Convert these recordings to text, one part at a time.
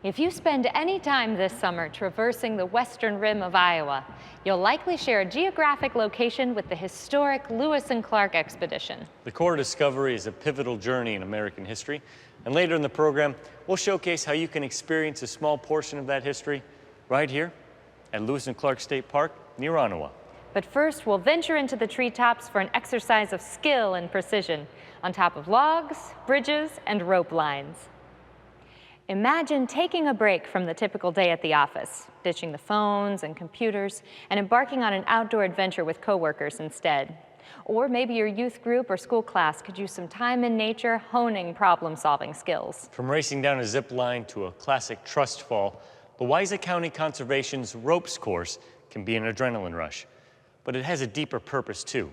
If you spend any time this summer traversing the western rim of Iowa, you'll likely share a geographic location with the historic Lewis and Clark expedition. The core discovery is a pivotal journey in American history, and later in the program, we'll showcase how you can experience a small portion of that history right here at Lewis and Clark State Park near Ottawa. But first, we'll venture into the treetops for an exercise of skill and precision on top of logs, bridges, and rope lines. Imagine taking a break from the typical day at the office, ditching the phones and computers, and embarking on an outdoor adventure with coworkers instead. Or maybe your youth group or school class could use some time in nature honing problem-solving skills. From racing down a zip line to a classic trust fall, Louisa County Conservation's ropes course can be an adrenaline rush. But it has a deeper purpose too,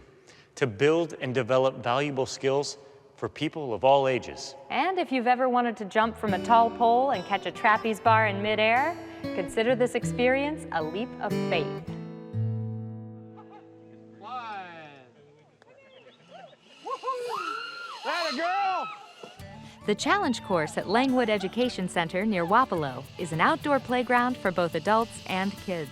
to build and develop valuable skills for people of all ages. And if you've ever wanted to jump from a tall pole and catch a trapeze bar in midair, consider this experience a leap of faith. Atta girl! The Challenge Course at Langwood Education Center near Wapello is an outdoor playground for both adults and kids.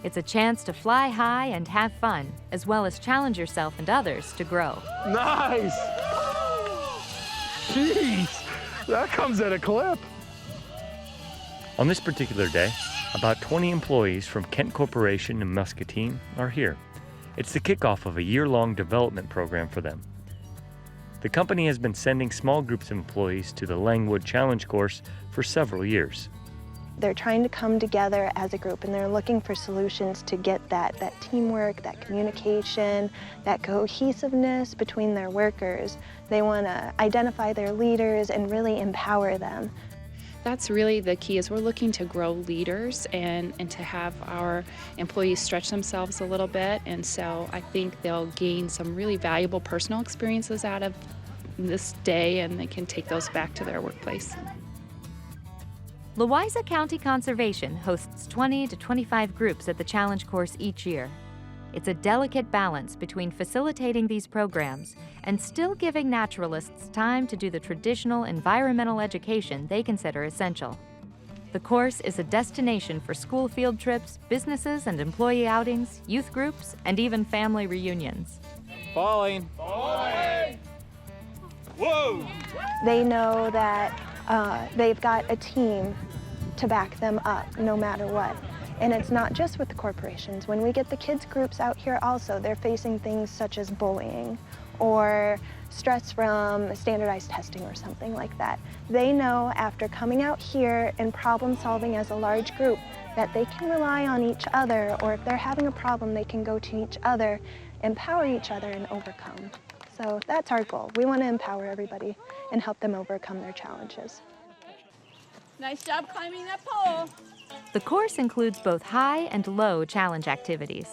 It's a chance to fly high and have fun, as well as challenge yourself and others to grow. Nice! Jeez, that comes at a clip. On this particular day, about 20 employees from Kent Corporation in Muscatine are here. It's the kickoff of a year-long development program for them. The company has been sending small groups of employees to the Langwood Challenge Course for several years. They're trying to come together as a group, and they're looking for solutions to get that teamwork, that communication, that cohesiveness between their workers. They want to identify their leaders and really empower them. That's really the key, is we're looking to grow leaders and to have our employees stretch themselves a little bit. And so I think they'll gain some really valuable personal experiences out of this day, and they can take those back to their workplace. Louisa County Conservation hosts 20 to 25 groups at the Challenge Course each year. It's a delicate balance between facilitating these programs and still giving naturalists time to do the traditional environmental education they consider essential. The course is a destination for school field trips, businesses and employee outings, youth groups, and even family reunions. Falling. Falling. Whoa! They know that they've got a team to back them up no matter what. And it's not just with the corporations. When we get the kids groups out here also, they're facing things such as bullying or stress from standardized testing or something like that. They know after coming out here and problem solving as a large group that they can rely on each other, or if they're having a problem, they can go to each other, empower each other, and overcome. So that's our goal. We want to empower everybody and help them overcome their challenges. Nice job climbing that pole. The course includes both high and low challenge activities.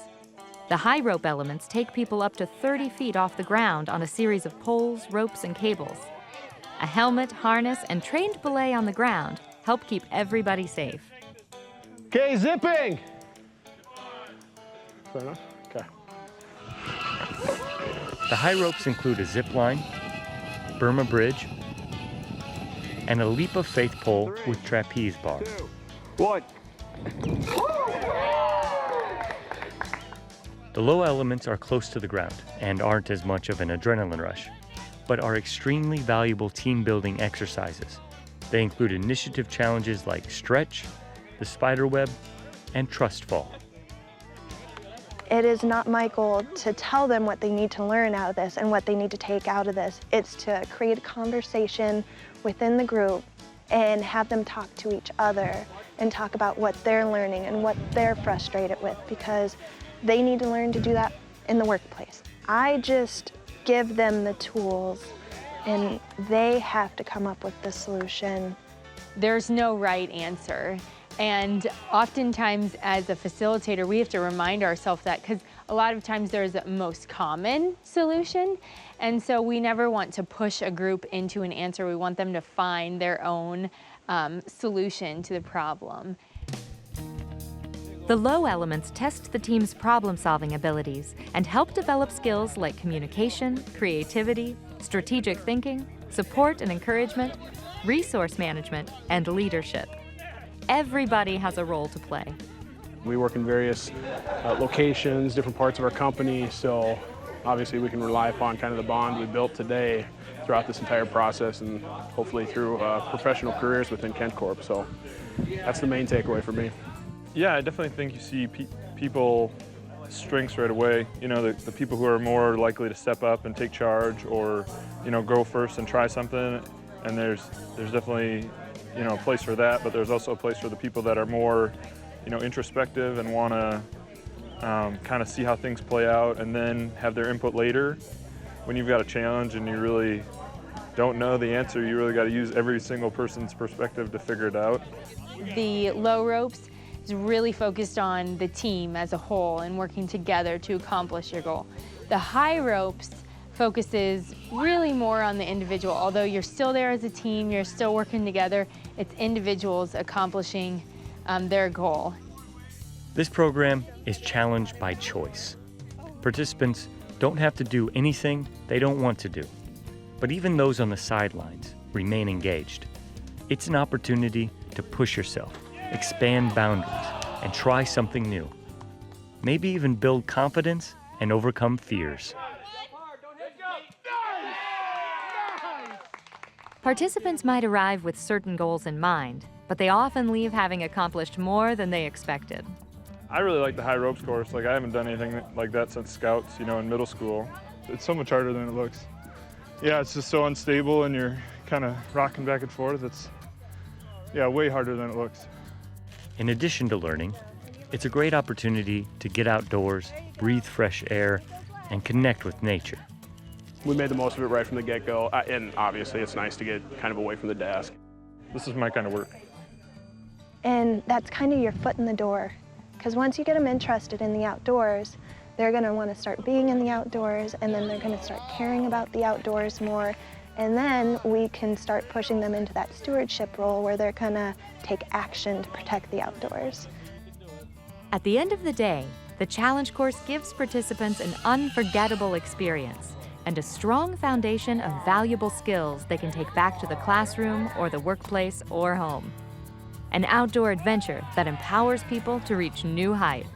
The high rope elements take people up to 30 feet off the ground on a series of poles, ropes, and cables. A helmet, harness, and trained belay on the ground help keep everybody safe. Okay, zipping. Fair enough. Okay. The high ropes include a zip line, Burma bridge, and a leap of faith pole with trapeze bar. 2, 1. The low elements are close to the ground and aren't as much of an adrenaline rush, but are extremely valuable team-building exercises. They include initiative challenges like stretch, the spider web, and trust fall. It is not my goal to tell them what they need to learn out of this and what they need to take out of this. It's to create a conversation within the group and have them talk to each other and talk about what they're learning and what they're frustrated with, because they need to learn to do that in the workplace. I just give them the tools and they have to come up with the solution. There's no right answer. And oftentimes as a facilitator, we have to remind ourselves that, because a lot of times there's a most common solution. And so we never want to push a group into an answer. We want them to find their own solution to the problem. The low elements test the team's problem-solving abilities and help develop skills like communication, creativity, strategic thinking, support and encouragement, resource management, and leadership. everybody has a role to play. We work in various locations, different parts of our company, so obviously we can rely upon kind of the bond we built today throughout this entire process and hopefully through professional careers within Kent Corp. So that's the main takeaway for me. Yeah, I definitely think you see people strengths right away. You know, the people who are more likely to step up and take charge, or, you know, go first and try something. And there's definitely, you know, a place for that, but there's also a place for the people that are more, you know, introspective and want to kind of see how things play out and then have their input later. When you've got a challenge and you really don't know the answer, you really got to use every single person's perspective to figure it out. The low ropes is really focused on the team as a whole and working together to accomplish your goal. The high ropes focuses really more on the individual. Although you're still there as a team, you're still working together, it's individuals accomplishing their goal. This program is challenge by choice. Participants don't have to do anything they don't want to do, but even those on the sidelines remain engaged. It's an opportunity to push yourself, expand boundaries, and try something new. Maybe even build confidence and overcome fears. Participants might arrive with certain goals in mind, but they often leave having accomplished more than they expected. I really like the high ropes course. Like, I haven't done anything like that since Scouts, you know, in middle school. It's so much harder than it looks. Yeah, it's just so unstable and you're kind of rocking back and forth. It's, yeah, way harder than it looks. In addition to learning, it's a great opportunity to get outdoors, breathe fresh air, and connect with nature. We made the most of it right from the get-go, and obviously it's nice to get kind of away from the desk. This is my kind of work. And that's kind of your foot in the door, because once you get them interested in the outdoors, they're going to want to start being in the outdoors, and then they're going to start caring about the outdoors more, and then we can start pushing them into that stewardship role where they're going to take action to protect the outdoors. At the end of the day, the challenge course gives participants an unforgettable experience and a strong foundation of valuable skills they can take back to the classroom or the workplace or home. An outdoor adventure that empowers people to reach new heights.